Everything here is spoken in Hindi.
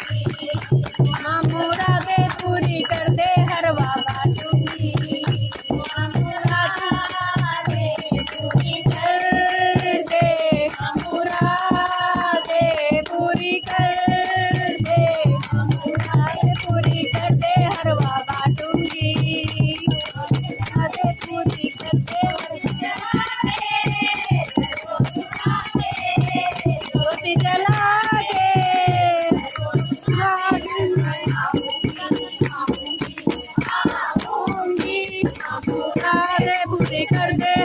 हाँ मुरादे पूरी कर दे हरवा बाटूंगी। मुरादे पूरी कर दे, मुरादे पूरी कर दे, मुरादे पूरी कर दे हरवा बाटूंगी। मुरादे पूरी कर दे ज्योति जला के मुरादे पूरी कर दे